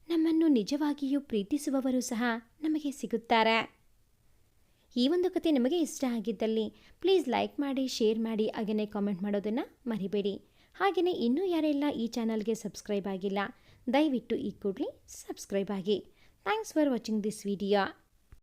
ನಮ್ಮನ್ನು ನಿಜವಾಗಿಯೂ ಪ್ರೀತಿಸುವವರು ಸಹ ನಮಗೆ ಸಿಗುತ್ತಾರೆ. ಈ ಒಂದು ಕತೆ ನಿಮಗೆ ಇಷ್ಟ ಆಗಿದ್ದಲ್ಲಿ ಪ್ಲೀಸ್ ಲೈಕ್ ಮಾಡಿ, ಶೇರ್ ಮಾಡಿ, ಹಾಗೆಯೇ ಕಾಮೆಂಟ್ ಮಾಡೋದನ್ನು ಮರಿಬೇಡಿ. ಹಾಗೆಯೇ ಇನ್ನೂ ಯಾರೆಲ್ಲ ಈ ಚಾನಲ್ಗೆ ಸಬ್ಸ್ಕ್ರೈಬ್ ಆಗಿಲ್ಲ, ದಯವಿಟ್ಟು ಈ ಕೂಡಲೇ ಸಬ್ಸ್ಕ್ರೈಬ್ ಆಗಿ. Thanks for watching this video.